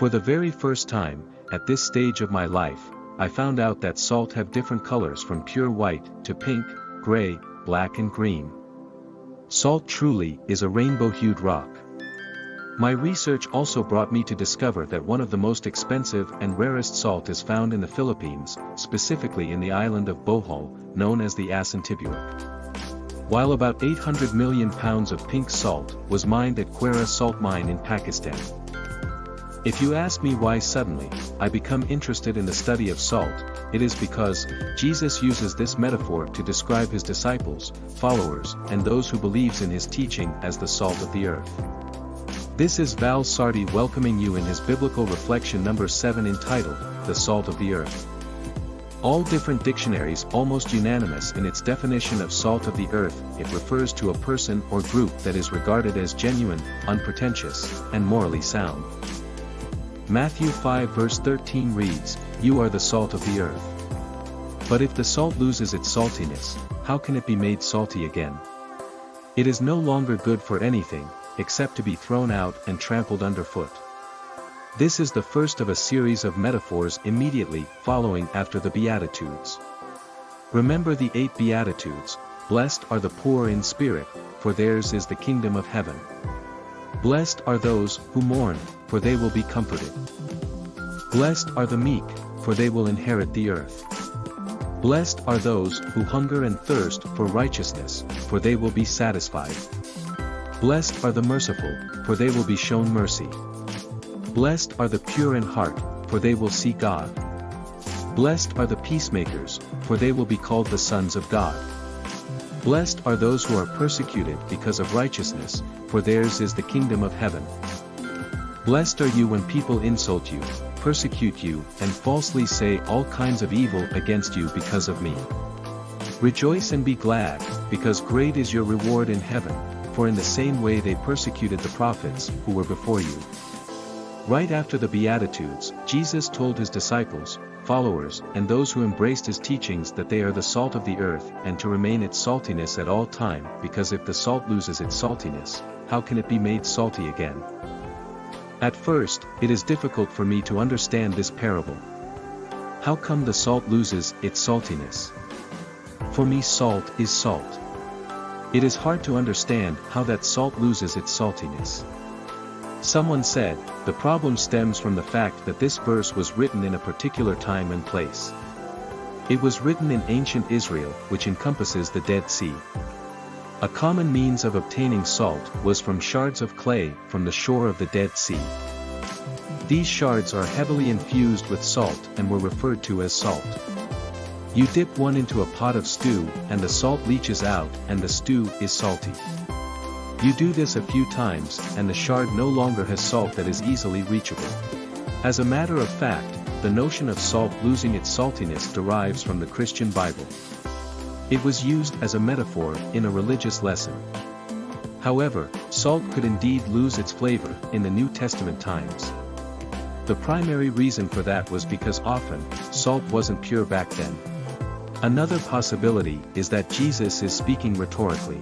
For the very first time, at this stage of my life, I found out that salt have different colors from pure white to pink, gray, black and green. Salt truly is a rainbow-hued rock. My research also brought me to discover that one of the most expensive and rarest salt is found in the Philippines, specifically in the island of Bohol, known as the Asantibuok. While about 800 million pounds of pink salt was mined at Quetta salt mine in Pakistan. If you ask me why suddenly I become interested in the study of salt, it is because Jesus uses this metaphor to describe his disciples, followers, and those who believes in his teaching as the salt of the earth. This is Val Sardi welcoming you in his biblical reflection number 7 entitled, The Salt of the Earth. All different dictionaries almost unanimous in its definition of salt of the earth. It refers to a person or group that is regarded as genuine, unpretentious, and morally sound. Matthew 5 verse 13 reads, "You are the salt of the earth." But if the salt loses its saltiness, how can it be made salty again? It is no longer good for anything, except to be thrown out and trampled underfoot. This is the first of a series of metaphors immediately following after the Beatitudes. Remember the 8 Beatitudes. Blessed are the poor in spirit, for theirs is the kingdom of heaven. Blessed are those who mourn, for they will be comforted. Blessed are the meek, for they will inherit the earth. Blessed are those who hunger and thirst for righteousness, for they will be satisfied. Blessed are the merciful, for they will be shown mercy. Blessed are the pure in heart, for they will see God. Blessed are the peacemakers, for they will be called the sons of God. Blessed are those who are persecuted because of righteousness, for theirs is the kingdom of heaven. Blessed are you when people insult you, persecute you, and falsely say all kinds of evil against you because of me. Rejoice and be glad, because great is your reward in heaven, for in the same way they persecuted the prophets who were before you. Right after the Beatitudes, Jesus told his disciples, followers, and those who embraced his teachings that they are the salt of the earth and to remain its saltiness at all time, because if the salt loses its saltiness, how can it be made salty again? At first, it is difficult for me to understand this parable. How come the salt loses its saltiness? For me, salt is salt. It is hard to understand how that salt loses its saltiness. Someone said, the problem stems from the fact that this verse was written in a particular time and place. It was written in ancient Israel, which encompasses the Dead Sea. A common means of obtaining salt was from shards of clay from the shore of the Dead Sea. These shards are heavily infused with salt and were referred to as salt. You dip one into a pot of stew, and the salt leaches out, and the stew is salty. You do this a few times, and the shard no longer has salt that is easily reachable. As a matter of fact, the notion of salt losing its saltiness derives from the Christian Bible. It was used as a metaphor in a religious lesson. However, salt could indeed lose its flavor in the New Testament times. The primary reason for that was because often, salt wasn't pure back then. Another possibility is that Jesus is speaking rhetorically.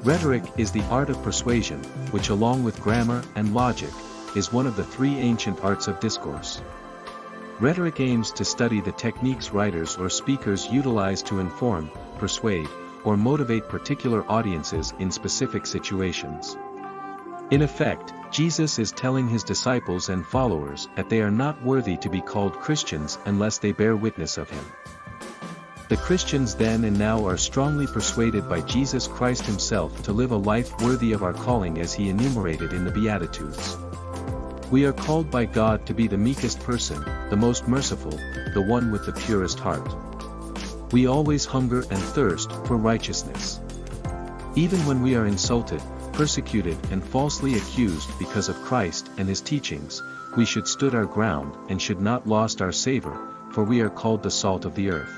Rhetoric is the art of persuasion, which along with grammar and logic, is one of the 3 ancient arts of discourse. Rhetoric aims to study the techniques writers or speakers utilize to inform, persuade, or motivate particular audiences in specific situations. In effect, Jesus is telling his disciples and followers that they are not worthy to be called Christians unless they bear witness of him. The Christians then and now are strongly persuaded by Jesus Christ himself to live a life worthy of our calling as he enumerated in the Beatitudes. We are called by God to be the meekest person, the most merciful, the one with the purest heart. We always hunger and thirst for righteousness. Even when we are insulted, persecuted and falsely accused because of Christ and his teachings, we should stood our ground and should not lost our savor, for we are called the salt of the earth.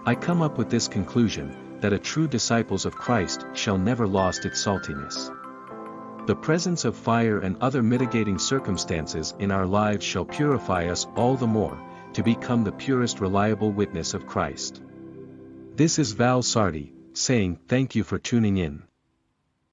I come up with this conclusion, that a true disciples of Christ shall never lost its saltiness. The presence of fire and other mitigating circumstances in our lives shall purify us all the more, to become the purest reliable witness of Christ. This is Val Sardi, saying thank you for tuning in.